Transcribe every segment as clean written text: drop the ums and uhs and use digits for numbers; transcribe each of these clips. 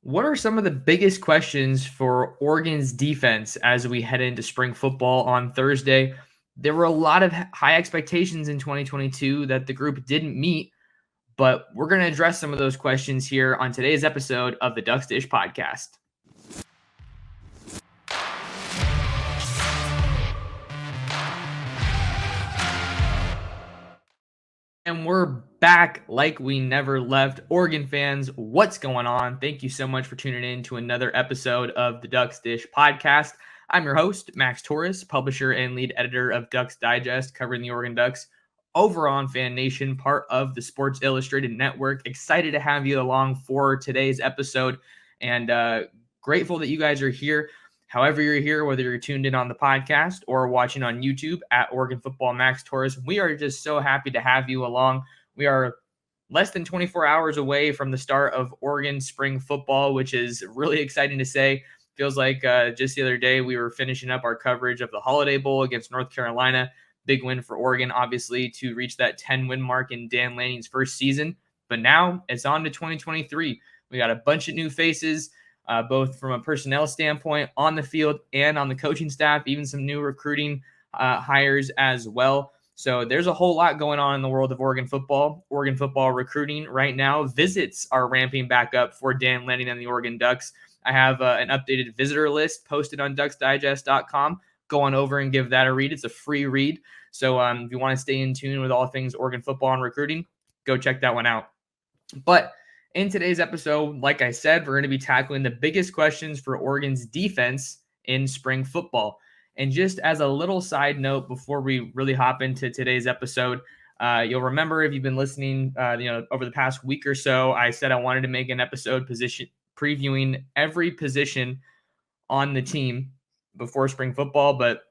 What are some of the biggest questions for Oregon's defense as we head into spring football on Thursday? There were a lot of high expectations in 2022 that the group didn't meet, but we're going to address some of those questions here on today's episode of the Ducks Dish podcast. And we're back like we never left. Oregon fans, what's going on? Thank you so much for tuning in to another episode of the Ducks Dish podcast. I'm your host, Max Torres, publisher and lead editor of Ducks Digest, covering the Oregon Ducks over on Fan Nation, part of the Sports Illustrated Network. Excited to have you along for today's episode and grateful that you guys are here. However you're here, whether you're tuned in on the podcast or watching on YouTube at Oregon Football Max Torres, we are just so happy to have you along. We are less than 24 hours away from the start of Oregon spring football, which is really exciting to say. Feels like just the other day we were finishing up our coverage of the Holiday Bowl against North Carolina. Big win for Oregon, obviously, to reach that 10-win mark in Dan Lanning's first season. But now it's on to 2023. We got a bunch of new faces. Both from a personnel standpoint on the field and on the coaching staff, even some new recruiting hires as well. So there's a whole lot going on in the world of Oregon football. Oregon football recruiting right now. Visits are ramping back up for Dan Lanning and the Oregon Ducks. I have an updated visitor list posted on ducksdigest.com. Go on over and give that a read. It's a free read. So if you want to stay in tune with all things Oregon football and recruiting, go check that one out. But in today's episode, like I said, we're going to be tackling the biggest questions for Oregon's defense in spring football. And just as a little side note before we really hop into today's episode, you'll remember if you've been listening, over the past week or so, I said I wanted to make an episode previewing every position on the team before spring football, but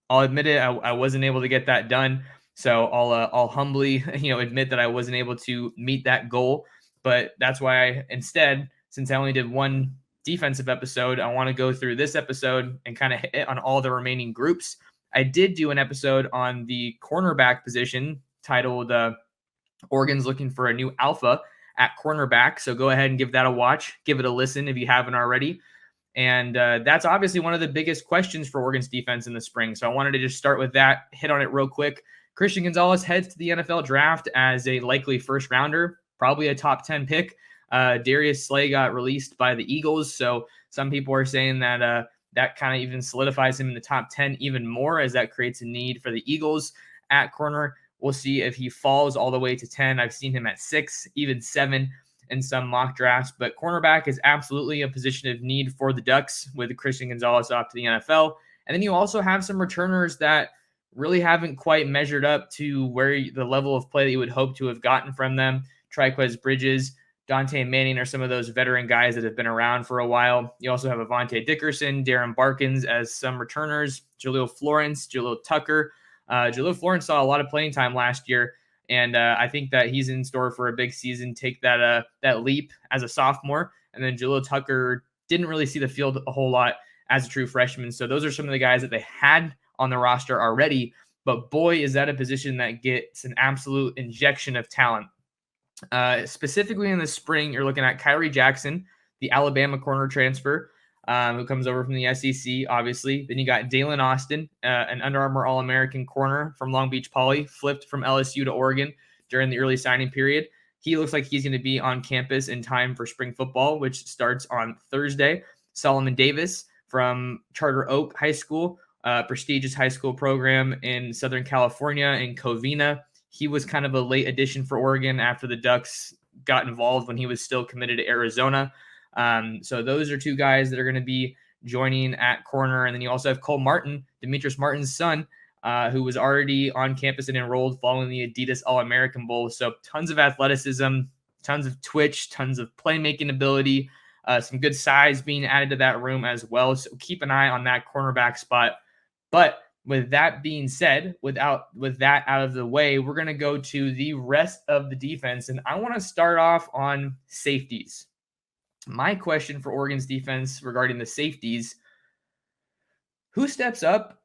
I'll admit it, I wasn't able to get that done. So I'll humbly, admit that I wasn't able to meet that goal. But that's why instead, since I only did one defensive episode, I want to go through this episode and kind of hit on all the remaining groups. I did do an episode on the cornerback position titled Oregon's Looking for a New Alpha at Cornerback. So go ahead and give that a watch. Give it a listen if you haven't already. And that's obviously one of the biggest questions for Oregon's defense in the spring. So I wanted to just start with that, hit on it real quick. Christian Gonzalez heads to the NFL draft as a likely first rounder. Probably a top 10 pick. Darius Slay got released by the Eagles. So some people are saying that that kind of even solidifies him in the top 10 even more, as that creates a need for the Eagles at corner. We'll see if he falls all the way to 10. I've seen him at 6, even 7 in some mock drafts. But cornerback is absolutely a position of need for the Ducks with Christian Gonzalez off to the NFL. And then you also have some returners that really haven't quite measured up to where the level of play that you would hope to have gotten from them. Triquez Bridges, Dante Manning are some of those veteran guys that have been around for a while. You also have Avante Dickerson, Darren Barkins as some returners, Jaleel Florence, Jaleel Tucker. Jaleel Florence saw a lot of playing time last year, and I think that he's in store for a big season. Take that leap as a sophomore, and then Jaleel Tucker didn't really see the field a whole lot as a true freshman. So those are some of the guys that they had on the roster already, but boy, is that a position that gets an absolute injection of talent. Specifically in the spring, you're looking at Kyrie Jackson, the Alabama corner transfer, who comes over from the SEC, obviously. Then you got Dalen Austin, an Under Armour All-American corner from Long Beach Poly, flipped from LSU to Oregon during the early signing period. He looks like he's going to be on campus in time for spring football, which starts on Thursday. Solomon Davis from Charter Oak High School, prestigious high school program in Southern California in Covina. He was kind of a late addition for Oregon after the Ducks got involved when he was still committed to Arizona. So those are two guys that are going to be joining at corner. And then you also have Cole Martin, Demetrius Martin's son, who was already on campus and enrolled following the Adidas All-American Bowl. So tons of athleticism, tons of twitch, tons of playmaking ability, some good size being added to that room as well. So keep an eye on that cornerback spot. But with that being said, with that out of the way, we're going to go to the rest of the defense. And I want to start off on safeties. My question for Oregon's defense regarding the safeties, who steps up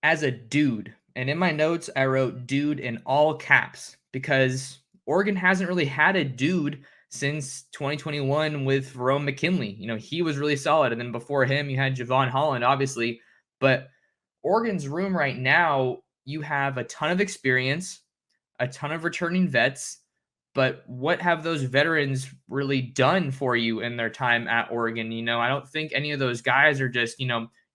as a dude? And in my notes, I wrote dude in all caps because Oregon hasn't really had a dude since 2021 with Jerome McKinley. He was really solid. And then before him, you had Javon Holland, obviously. But Oregon's room right now, you have a ton of experience, a ton of returning vets. But what have those veterans really done for you in their time at Oregon? I don't think any of those guys are just,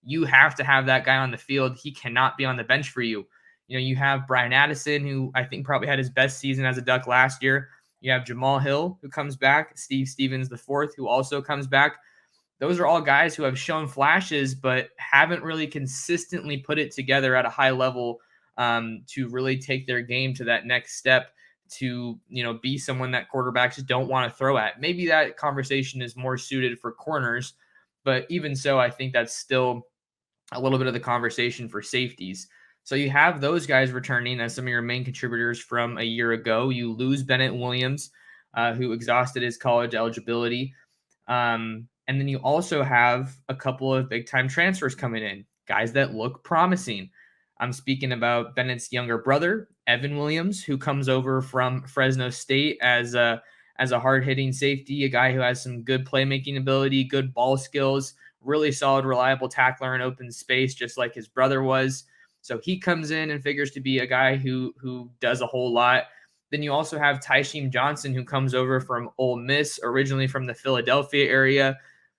you have to have that guy on the field. He cannot be on the bench for you. You have Brian Addison, who I think probably had his best season as a Duck last year. You have Jamal Hill, who comes back, Steve Stevens IV, who also comes back. Those are all guys who have shown flashes, but haven't really consistently put it together at a high level to really take their game to that next step to, be someone that quarterbacks don't want to throw at. Maybe that conversation is more suited for corners, but even so, I think that's still a little bit of the conversation for safeties. So you have those guys returning as some of your main contributors from a year ago. You lose Bennett Williams, who exhausted his college eligibility. And then you also have a couple of big-time transfers coming in, guys that look promising. I'm speaking about Bennett's younger brother, Evan Williams, who comes over from Fresno State as a hard-hitting safety, a guy who has some good playmaking ability, good ball skills, really solid, reliable tackler in open space, just like his brother was. So he comes in and figures to be a guy who does a whole lot. Then you also have Tysheem Johnson, who comes over from Ole Miss, originally from the Philadelphia area.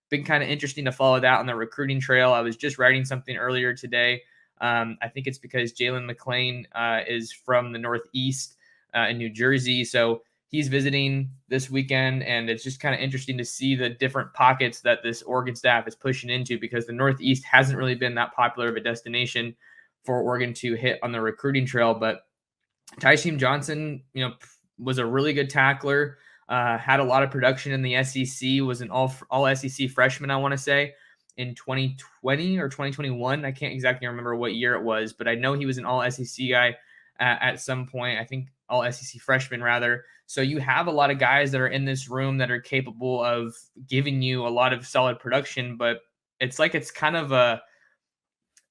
Been kind of interesting to follow that on the recruiting trail. I was just writing something earlier today. I think it's because Jalen McClain is from the Northeast in New Jersey. So he's visiting this weekend, and it's just kind of interesting to see the different pockets that this Oregon staff is pushing into, because the Northeast hasn't really been that popular of a destination for Oregon to hit on the recruiting trail. But Tysheem Johnson, was a really good tackler, had a lot of production in the SEC, was an all SEC freshman, I want to say, in 2020 or 2021. I can't exactly remember what year it was, but I know he was an all SEC guy at some point. I think all SEC freshman, rather. So you have a lot of guys that are in this room that are capable of giving you a lot of solid production, but it's kind of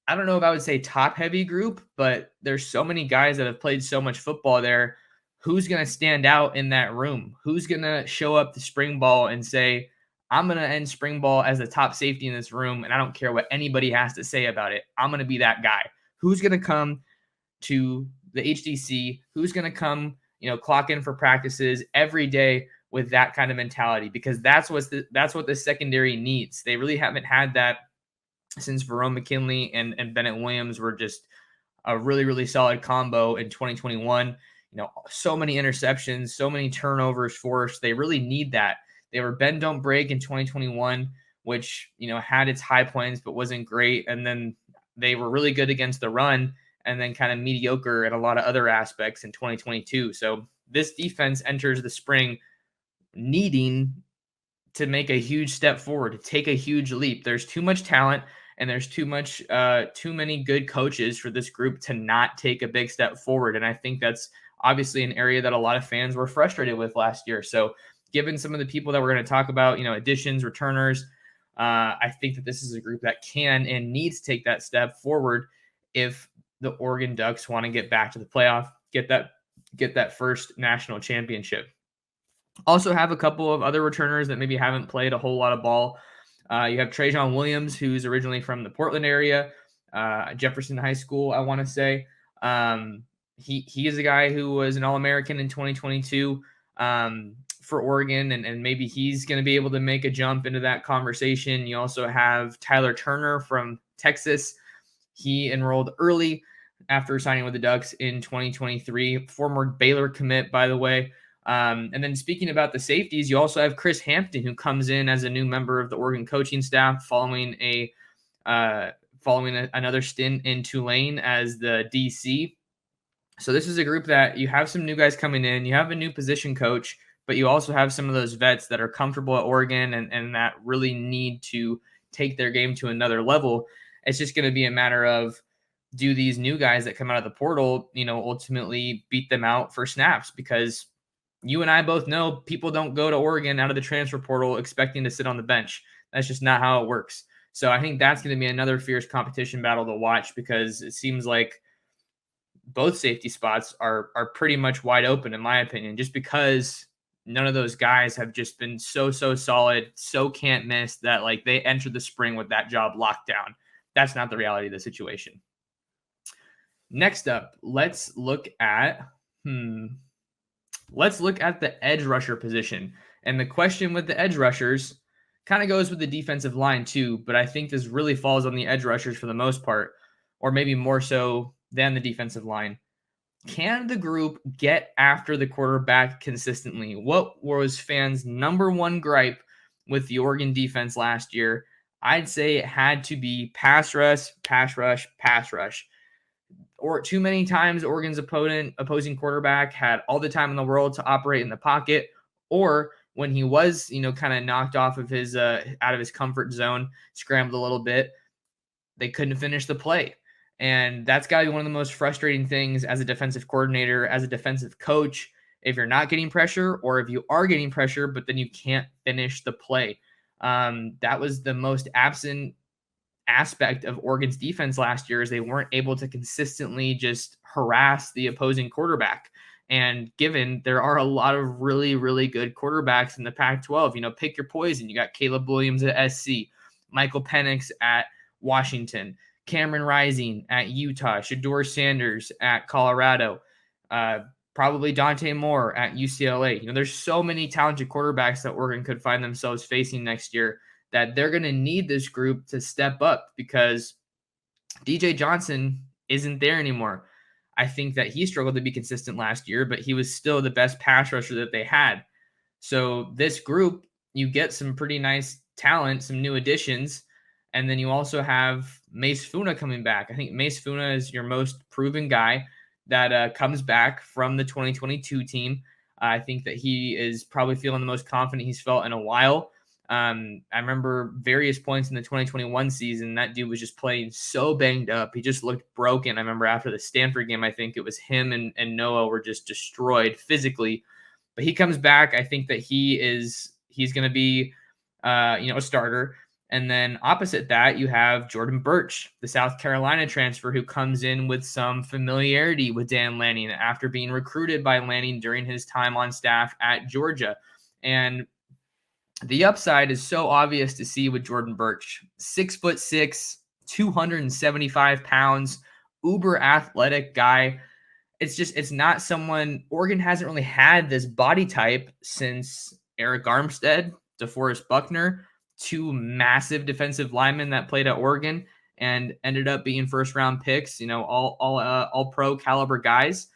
I don't know if I would say top heavy group, but there's so many guys that have played so much football there. Who's going to stand out in that room? Who's going to show up the spring ball and say, I'm going to end spring ball as the top safety in this room, and I don't care what anybody has to say about it. I'm going to be that guy. Who's going to come to the HDC? Who's going to come, clock in for practices every day with that kind of mentality? Because that's what the secondary needs. They really haven't had that since Jerome McKinley and Bennett Williams were just a really, really solid combo in 2021. So many interceptions, so many turnovers forced. They really need that. They were bend, don't break in 2021, which, had its high points but wasn't great. And then they were really good against the run and then kind of mediocre in a lot of other aspects in 2022. So this defense enters the spring needing to make a huge step forward, to take a huge leap. There's too much talent and there's too many good coaches for this group to not take a big step forward. And I think that's obviously an area that a lot of fans were frustrated with last year. So given some of the people that we're going to talk about, additions, returners, I think that this is a group that can and needs to take that step forward if the Oregon Ducks want to get back to the playoff, get that first national championship. Also have a couple of other returners that maybe haven't played a whole lot of ball. You have Trajan Williams, who's originally from the Portland area, Jefferson High School, I want to say. He is a guy who was an All-American in 2022 for Oregon, and maybe he's going to be able to make a jump into that conversation. You also have Tyler Turner from Texas. He enrolled early after signing with the Ducks in 2023, former Baylor commit, by the way. And then speaking about the safeties, you also have Chris Hampton, who comes in as a new member of the Oregon coaching staff following another stint in Tulane as the DC. So this is a group that you have some new guys coming in, you have a new position coach, but you also have some of those vets that are comfortable at Oregon and that really need to take their game to another level. It's just going to be a matter of, do these new guys that come out of the portal, ultimately beat them out for snaps? Because you and I both know people don't go to Oregon out of the transfer portal expecting to sit on the bench. That's just not how it works. So I think that's going to be another fierce competition battle to watch, because it seems like both safety spots are pretty much wide open, in my opinion, just because none of those guys have just been so solid, so can't miss that like they entered the spring with that job locked down. That's not the reality of the situation. Next up, let's look at the edge rusher position. And the question with the edge rushers kind of goes with the defensive line too, but I think this really falls on the edge rushers for the most part, or maybe more so than the defensive line. Can the group get after the quarterback consistently? What was fans' number one gripe with the Oregon defense last year? I'd say it had to be pass rush, pass rush, pass rush. Or too many times Oregon's opposing quarterback had all the time in the world to operate in the pocket, or when he was, kind of knocked off of his out of his comfort zone, scrambled a little bit, they couldn't finish the play. And that's got to be one of the most frustrating things as a defensive coordinator, as a defensive coach, if you're not getting pressure, or if you are getting pressure, but then you can't finish the play. That was the most absent aspect of Oregon's defense last year, is they weren't able to consistently just harass the opposing quarterback. And given there are a lot of really, really good quarterbacks in the Pac-12, pick your poison. You got Caleb Williams at SC, Michael Penix at Washington, Cameron Rising at Utah, Shedeur Sanders at Colorado, probably Dante Moore at UCLA. There's so many talented quarterbacks that Oregon could find themselves facing next year that they're going to need this group to step up, because DJ Johnson isn't there anymore. I think that he struggled to be consistent last year, but he was still the best pass rusher that they had. So this group, you get some pretty nice talent, some new additions, and then you also have Mace Funa coming back. I think Mace Funa is your most proven guy that comes back from the 2022 team. I think that he is probably feeling the most confident he's felt in a while. I remember various points in the 2021 season, that dude was just playing so banged up. He just looked broken. I remember after the Stanford game, I think it was him and Noah were just destroyed physically. But he comes back. I think that he's going to be, a starter. And then opposite that, you have Jordan Burch, the South Carolina transfer, who comes in with some familiarity with Dan Lanning after being recruited by Lanning during his time on staff at Georgia. And the upside is so obvious to see with Jordan Burch. 6'6", 275 pounds, uber athletic guy. It's not someone, Oregon hasn't really had this body type since Eric Armstead, DeForest Buckner, two massive defensive linemen that played at Oregon and ended up being first round picks, all pro caliber guys.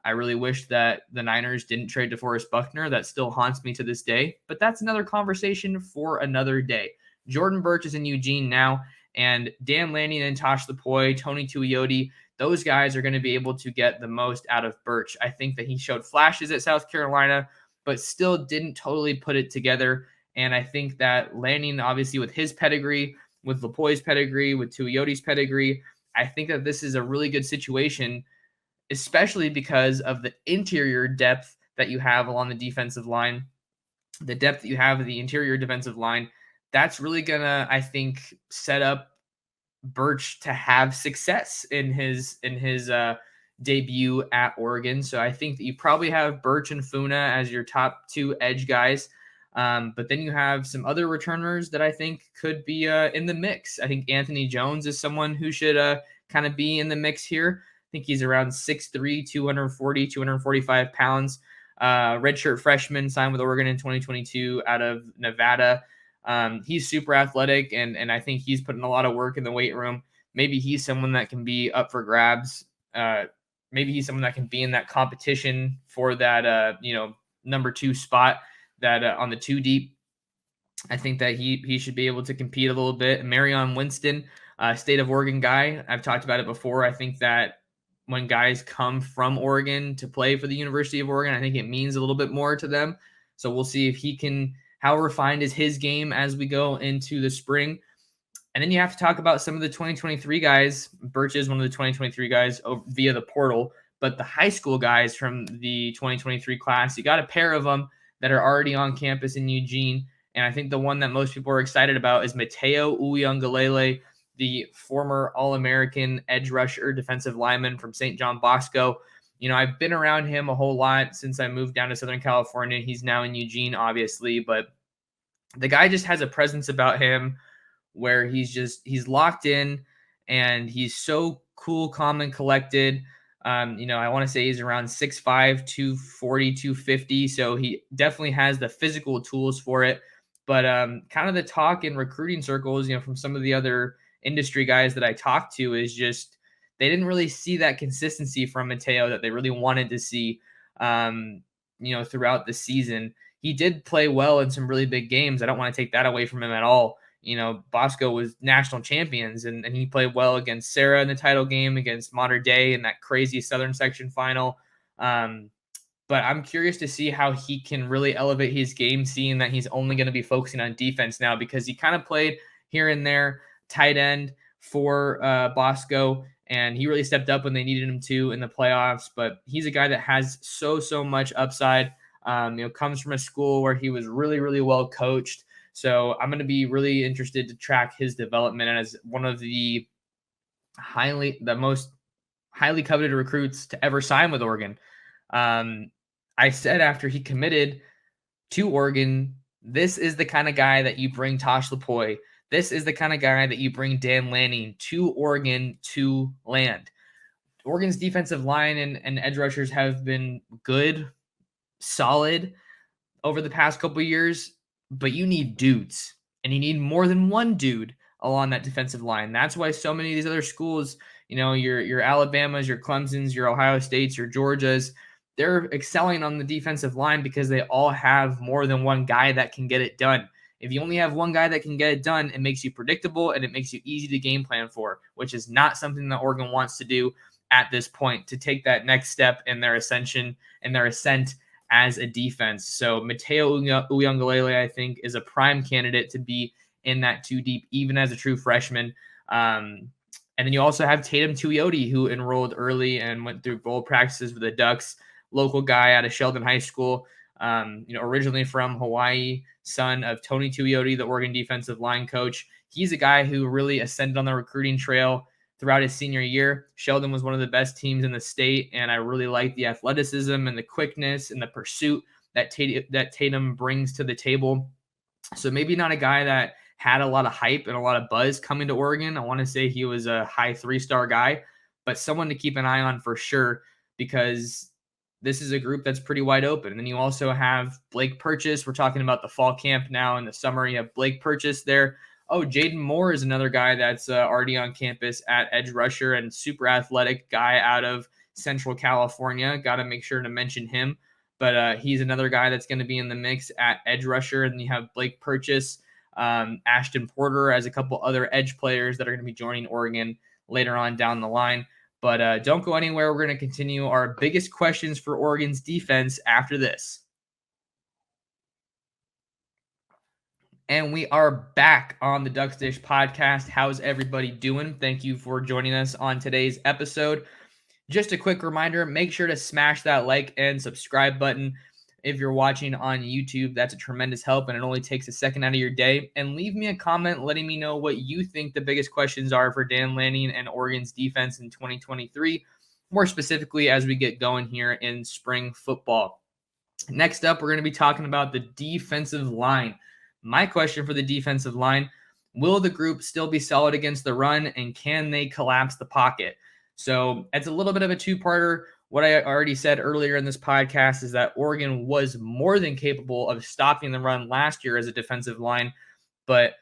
I really wish that the Niners didn't trade DeForest Buckner. That still haunts me to this day, but that's another conversation for another day. Jordan Burch is in Eugene now, and Dan Lanning and Tosh Lupoi, Tony Tuioti, those guys are going to be able to get the most out of Burch. I think that he showed flashes at South Carolina, but still didn't totally put it together. And I think that Lanning, obviously with his pedigree, with Lupoi's pedigree, with Tuioti's pedigree, I think that this is a really good situation, especially because of the interior depth that you have along the defensive line, the depth that you have of the interior defensive line. That's really going to, I think, set up Burch to have success in his debut at Oregon. So I think that you probably have Burch and Funa as your top two edge guys. But then you have some other returners that I think could be in the mix. I think Anthony Jones is someone who should kind of be in the mix here. I think he's around 6'3", 240, 245 pounds. Redshirt freshman, signed with Oregon in 2022 out of Nevada. He's super athletic, and I think he's putting a lot of work in the weight room. Maybe he's someone that can be up for grabs. Maybe he's someone that can be in that competition for that, number 2 spot that on the 2 deep. I think that he should be able to compete a little bit. Marion Winston, State of Oregon guy. I've talked about it before. I think that when guys come from Oregon to play for the University of Oregon, I think it means a little bit more to them. So we'll see if he can, how refined is his game as we go into the spring. And then you have to talk about some of the 2023 guys. Burch is one of the 2023 guys via the portal, but the high school guys from the 2023 class, you got a pair of them that are already on campus in Eugene. And I think the one that most people are excited about is Mateo Uyunglele, the former All-American edge rusher, defensive lineman from St. John Bosco. I've been around him a whole lot since I moved down to Southern California. He's now in Eugene, obviously, but the guy just has a presence about him where he's locked in and he's so cool, calm, and collected. I want to say he's around 6'5, 240, 250. So he definitely has the physical tools for it. But kind of the talk in recruiting circles, from some of the other industry guys that I talked to is just they didn't really see that consistency from Mateo that they really wanted to see, throughout the season. He did play well in some really big games. I don't want to take that away from him at all. Bosco was national champions and he played well against Sarah in the title game, against Mater Dei in that crazy Southern section final. But I'm curious to see how he can really elevate his game, seeing that he's only going to be focusing on defense now, because he kind of played here and there tight end for Bosco, and he really stepped up when they needed him to in the playoffs. But he's a guy that has so much upside. Comes from a school where he was really, really well coached. So I'm going to be really interested to track his development as one of the most highly coveted recruits to ever sign with Oregon. I said after he committed to Oregon, this is the kind of guy that you bring Tosh Lupoi. This is the kind of guy that you bring Dan Lanning to Oregon to land. Oregon's defensive line and edge rushers have been good, solid over the past couple of years, but you need dudes, and you need more than one dude along that defensive line. That's why so many of these other schools, your Alabamas, your Clemsons, your Ohio States, your Georgias, they're excelling on the defensive line because they all have more than one guy that can get it done. If you only have one guy that can get it done, it makes you predictable and it makes you easy to game plan for, which is not something that Oregon wants to do at this point, to take that next step in their ascension and their ascent as a defense. So Mateo Uiagalelei, I think, is a prime candidate to be in that two deep, even as a true freshman. And then you also have Tatum Tuioti, who enrolled early and went through bowl practices with the Ducks, local guy out of Sheldon High School, originally from Hawaii, son of Tony Tuioti, the Oregon defensive line coach. He's a guy who really ascended on the recruiting trail throughout his senior year. Sheldon was one of the best teams in the state, and I really like the athleticism and the quickness and the pursuit that Tatum brings to the table. So maybe not a guy that had a lot of hype and a lot of buzz coming to Oregon. I want to say he was a high 3-star guy, but someone to keep an eye on for sure, because this is a group that's pretty wide open. And then you also have Blake Purchase. We're talking about the fall camp now in the summer. You have Blake Purchase there. Oh, Jaden Moore is another guy that's already on campus at edge rusher and super athletic guy out of Central California. Got to make sure to mention him. But he's another guy that's going to be in the mix at edge rusher. And you have Blake Purchase, Ashton Porter, as a couple other edge players that are going to be joining Oregon later on down the line. But don't go anywhere. We're going to continue our biggest questions for Oregon's defense after this. And we are back on the Ducks Dish podcast. How's everybody doing? Thank you for joining us on today's episode. Just a quick reminder, make sure to smash that like and subscribe button. If you're watching on YouTube, that's a tremendous help, and it only takes a second out of your day. And leave me a comment letting me know what you think the biggest questions are for Dan Lanning and Oregon's defense in 2023, more specifically as we get going here in spring football. Next up, we're going to be talking about the defensive line. My question for the defensive line: will the group still be solid against the run, and can they collapse the pocket? So it's a little bit of a two-parter. What I already said earlier in this podcast is that Oregon was more than capable of stopping the run last year as a defensive line, but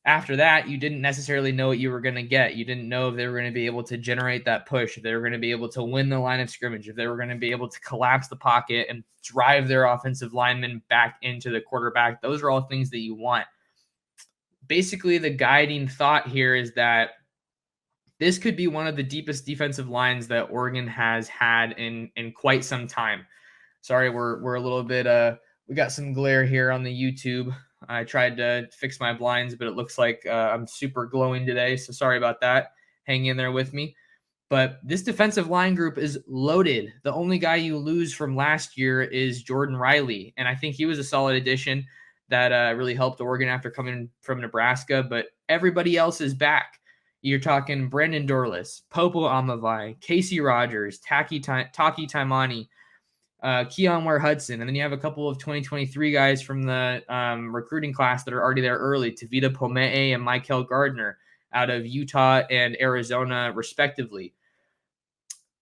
after that, you didn't necessarily know what you were going to get. You didn't know if they were going to be able to generate that push, if they were going to be able to win the line of scrimmage, if they were going to be able to collapse the pocket and drive their offensive linemen back into the quarterback. Those are all things that you want. Basically, the guiding thought here is that this could be one of the deepest defensive lines that Oregon has had in quite some time. Sorry, we're a little bit we got some glare here on the YouTube. I tried to fix my blinds, but it looks like I'm super glowing today, so sorry about that. Hang in there with me. But this defensive line group is loaded. The only guy you lose from last year is Jordan Riley, and I think he was a solid addition that really helped Oregon after coming from Nebraska, but everybody else is back. You're talking Brandon Dorlus, Popo Amavai, Casey Rogers, Taki Taimani, Keon Ware-Hudson, and then you have a couple of 2023 guys from the recruiting class that are already there early, Tavita Pomee and Michael Gardner out of Utah and Arizona, respectively.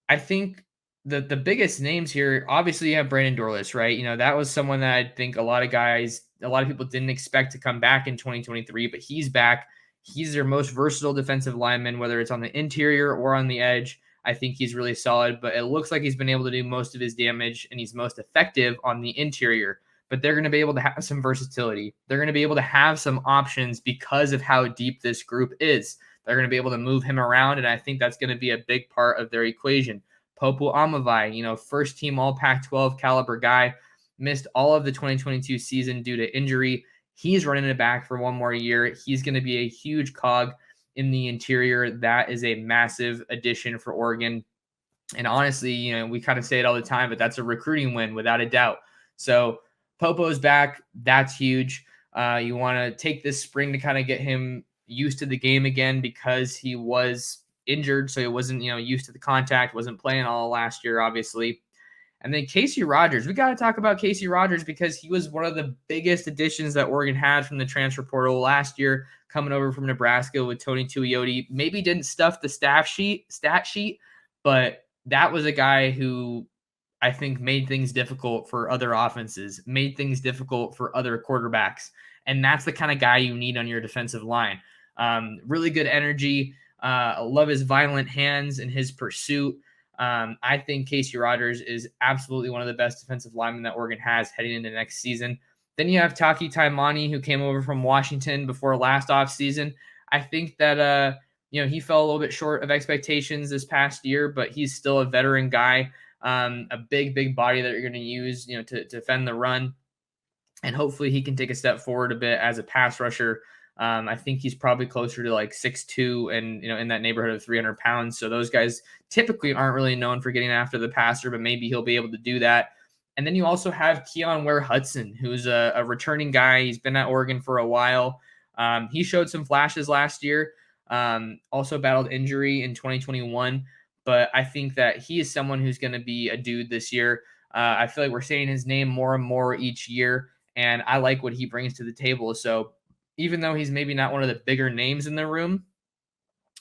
I think the biggest names here, obviously you have Brandon Dorlus, right? That was someone that I think a lot of people didn't expect to come back in 2023, but he's back. He's their most versatile defensive lineman, whether it's on the interior or on the edge. I think he's really solid, but it looks like he's been able to do most of his damage and he's most effective on the interior. But they're going to be able to have some versatility. They're going to be able to have some options because of how deep this group is. They're going to be able to move him around, and I think that's going to be a big part of their equation. Popo Amavai, first team all Pac-12 caliber guy, missed all of the 2022 season due to injury. He's running it back for one more year. He's going to be a huge cog in the interior. That is a massive addition for Oregon. And honestly, we kind of say it all the time, but that's a recruiting win without a doubt. So Popo's back. That's huge. You want to take this spring to kind of get him used to the game again because he was injured. So he wasn't, used to the contact, wasn't playing all last year, obviously. And then Casey Rogers. We got to talk about Casey Rogers because he was one of the biggest additions that Oregon had from the transfer portal last year, coming over from Nebraska with Tony Tuioti. Maybe didn't stuff the stat sheet, but that was a guy who I think made things difficult for other offenses, made things difficult for other quarterbacks. And that's the kind of guy you need on your defensive line. Really good energy. I love his violent hands and his pursuit. I think Casey Rogers is absolutely one of the best defensive linemen that Oregon has heading into next season. Then you have Taki Taimani, who came over from Washington before last offseason. I think that he fell a little bit short of expectations this past year, but he's still a veteran guy, a big body that you're going to use, to defend the run. And hopefully he can take a step forward a bit as a pass rusher. I think he's probably closer to like 6'2" and, in that neighborhood of 300 pounds. So those guys typically aren't really known for getting after the passer, but maybe he'll be able to do that. And then you also have Keon Ware-Hudson, who's a returning guy. He's been at Oregon for a while. He showed some flashes last year, also battled injury in 2021. But I think that he is someone who's going to be a dude this year. I feel like we're saying his name more and more each year, and I like what he brings to the table. So even though he's maybe not one of the bigger names in the room,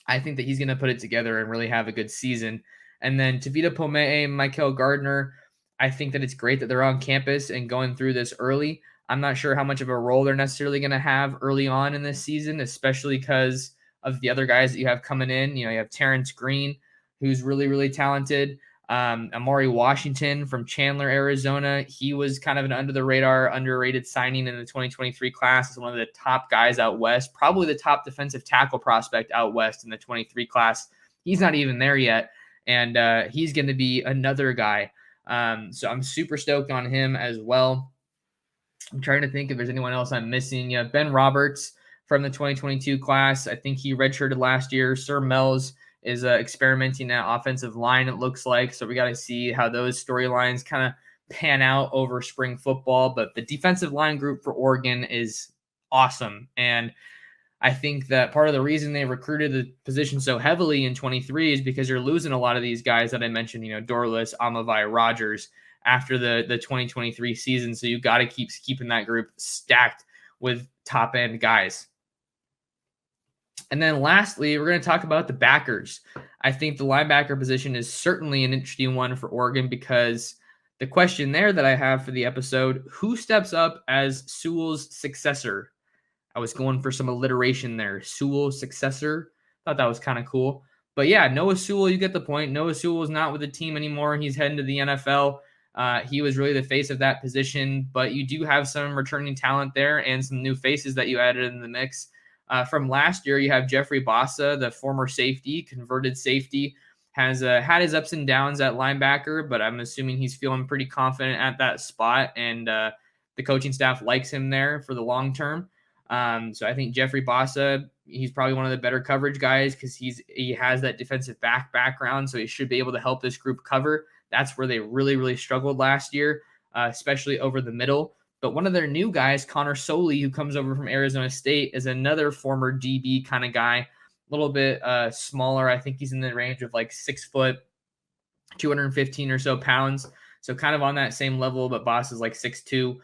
I think that he's going to put it together and really have a good season. And then Tavita Pomee and Michael Gardner, I think that it's great that they're on campus and going through this early. I'm not sure how much of a role they're necessarily going to have early on in this season, especially because of the other guys that you have coming in. You have Terrence Green, who's really, really talented. Amari Washington from Chandler, Arizona. He was kind of an under-the-radar, underrated signing in the 2023 class as one of the top guys out west, probably the top defensive tackle prospect out west in the 23 class. He's not even there yet, and he's going to be another guy. So I'm super stoked on him as well. I'm trying to think if there's anyone else I'm missing. Yeah, Ben Roberts from the 2022 class. I think he redshirted last year. Sir Mel's is experimenting at offensive line, it looks like. So we got to see how those storylines kind of pan out over spring football. But the defensive line group for Oregon is awesome. And I think that part of the reason they recruited the position so heavily in 23 is because you're losing a lot of these guys that I mentioned, Dorlus, Amavai, Rogers after the 2023 season. So you got to keep keeping that group stacked with top end guys. And then lastly, we're going to talk about the backers. I think the linebacker position is certainly an interesting one for Oregon because the question there that I have for the episode, who steps up as Sewell's successor? I was going for some alliteration there. Sewell's successor. Thought that was kind of cool. But yeah, Noah Sewell, you get the point. Noah Sewell is not with the team anymore. He's heading to the NFL. He was really the face of that position, but you do have some returning talent there and some new faces that you added in the mix. From last year, you have Jeffrey Bassa, the former safety, converted safety, has had his ups and downs at linebacker, but I'm assuming he's feeling pretty confident at that spot, and the coaching staff likes him there for the long term. So I think Jeffrey Bassa, he's probably one of the better coverage guys because he has that defensive background, so he should be able to help this group cover. That's where they really, really struggled last year, especially over the middle. But one of their new guys, Connor Soley, who comes over from Arizona State, is another former DB kind of guy. little bit smaller. I think he's in the range of like 6 foot, 215 or so pounds. So kind of on that same level, but Boss is like 6'2".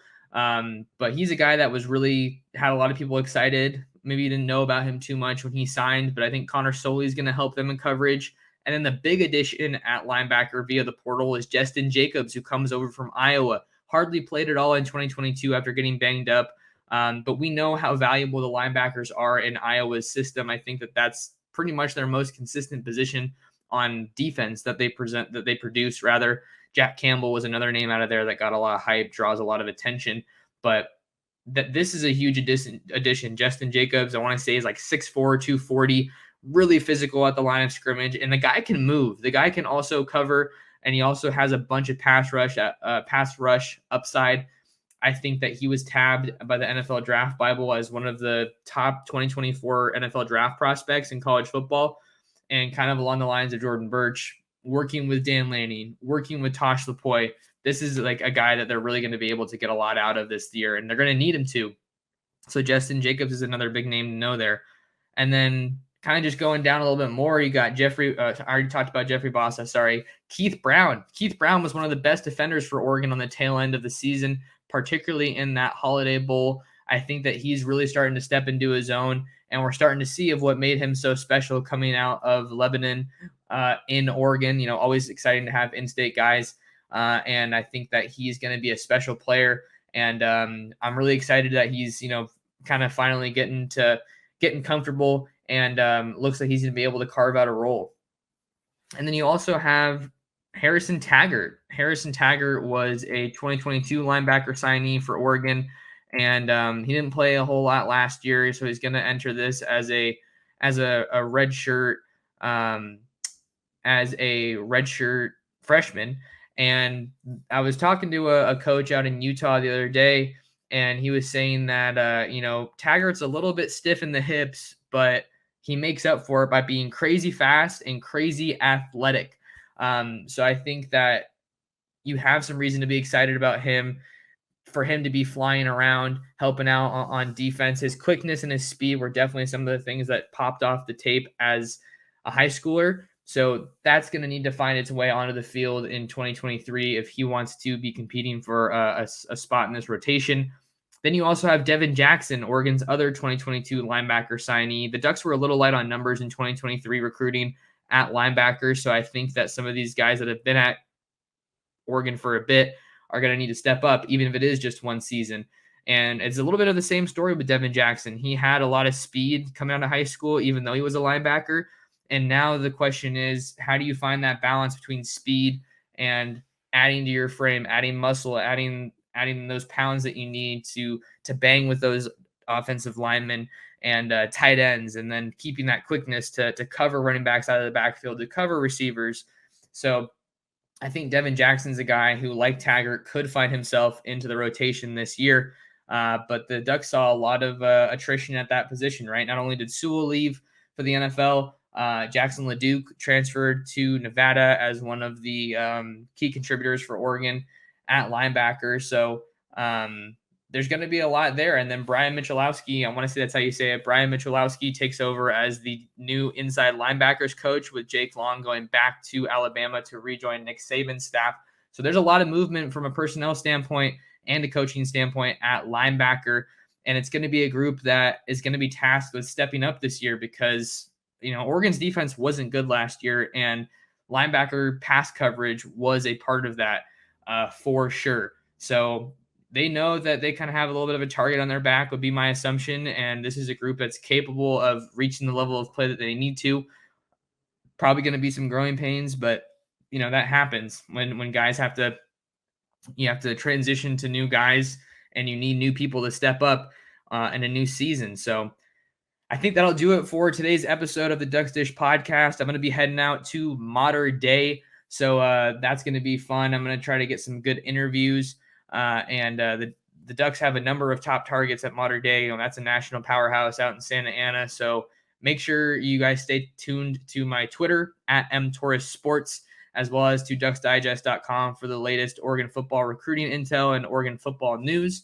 But he's a guy that was really had a lot of people excited. Maybe you didn't know about him too much when he signed, but I think Connor Soley is going to help them in coverage. And then the big addition at linebacker via the portal is Justin Jacobs, who comes over from Iowa. Hardly played at all in 2022 after getting banged up. But we know how valuable the linebackers are in Iowa's system. I think that that's pretty much their most consistent position on defense that they produce. Rather, Jack Campbell was another name out of there that got a lot of hype, draws a lot of attention. But this is a huge addition. Justin Jacobs, I want to say, is like 6'4", 240, really physical at the line of scrimmage, and the guy can move. The guy can also cover, and he also has a bunch of pass rush upside. I think that he was tabbed by the NFL Draft Bible as one of the top 2024 NFL draft prospects in college football, and kind of along the lines of Jordan Burch, working with Dan Lanning, working with Tosh Lupoi. This is like a guy that they're really going to be able to get a lot out of this year, and they're going to need him to. So Justin Jacobs is another big name to know there. And then kind of just going down a little bit more, you got Jeffrey. I already talked about Jeffrey Bossa. Sorry, Keith Brown. Keith Brown was one of the best defenders for Oregon on the tail end of the season, particularly in that Holiday Bowl. I think that he's really starting to step into his own, and we're starting to see of what made him so special coming out of Lebanon in Oregon. You know, always exciting to have in-state guys, and I think that he's going to be a special player. And I'm really excited that he's, you know, kind of finally getting comfortable, and looks like he's going to be able to carve out a role. And then you also have Harrison Taggart. Harrison Taggart was a 2022 linebacker signee for Oregon, and he didn't play a whole lot last year, so he's going to enter this as a redshirt freshman. And I was talking to a coach out in Utah the other day, and he was saying that you know, Taggart's a little bit stiff in the hips, but he makes up for it by being crazy fast and crazy athletic. So I think that you have some reason to be excited about him, for him to be flying around, helping out on defense. His quickness and his speed were definitely some of the things that popped off the tape as a high schooler. So that's going to need to find its way onto the field in 2023 if he wants to be competing for a spot in this rotation. Then you also have Devin Jackson, Oregon's other 2022 linebacker signee. The Ducks were a little light on numbers in 2023 recruiting at linebacker, so I think that some of these guys that have been at Oregon for a bit are going to need to step up, even if it is just one season. And it's a little bit of the same story with Devin Jackson. He had a lot of speed coming out of high school, even though he was a linebacker. And now the question is, how do you find that balance between speed and adding to your frame, adding muscle, adding those pounds that you need to bang with those offensive linemen and tight ends, and then keeping that quickness to cover running backs out of the backfield, to cover receivers. So I think Devin Jackson's a guy who, like Taggart, could find himself into the rotation this year. But the Ducks saw a lot of attrition at that position, right? Not only did Sewell leave for the NFL, Jackson LeDuc transferred to Nevada as one of the key contributors for Oregon at linebacker. So there's going to be a lot there. And then Brian Michalowski, I want to say that's how you say it, Brian Michalowski takes over as the new inside linebackers coach, with Jake Long going back to Alabama to rejoin Nick Saban's staff. So there's a lot of movement from a personnel standpoint and a coaching standpoint at linebacker. And it's going to be a group that is going to be tasked with stepping up this year, because, you know, Oregon's defense wasn't good last year, and linebacker pass coverage was a part of that for sure. So they know that they kind of have a little bit of a target on their back, would be my assumption. And this is a group that's capable of reaching the level of play that they need to. Probably going to be some growing pains, but, you know, that happens when guys have to transition to new guys, and you need new people to step up in a new season. So I think that'll do it for today's episode of the Ducks Dish podcast. I'm going to be heading out to Modern Day, so that's going to be fun. I'm going to try to get some good interviews. And the Ducks have a number of top targets at Modern Day. You know, that's a national powerhouse out in Santa Ana. So make sure you guys stay tuned to my Twitter at mtorresports, as well as to ducksdigest.com for the latest Oregon football recruiting intel and Oregon football news.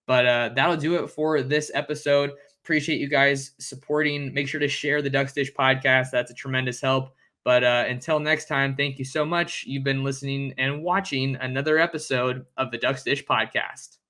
But that'll do it for this episode. Appreciate you guys supporting. Make sure to share the Ducks Dish podcast. That's a tremendous help. But until next time, thank you so much. You've been listening and watching another episode of the Ducks Dish podcast.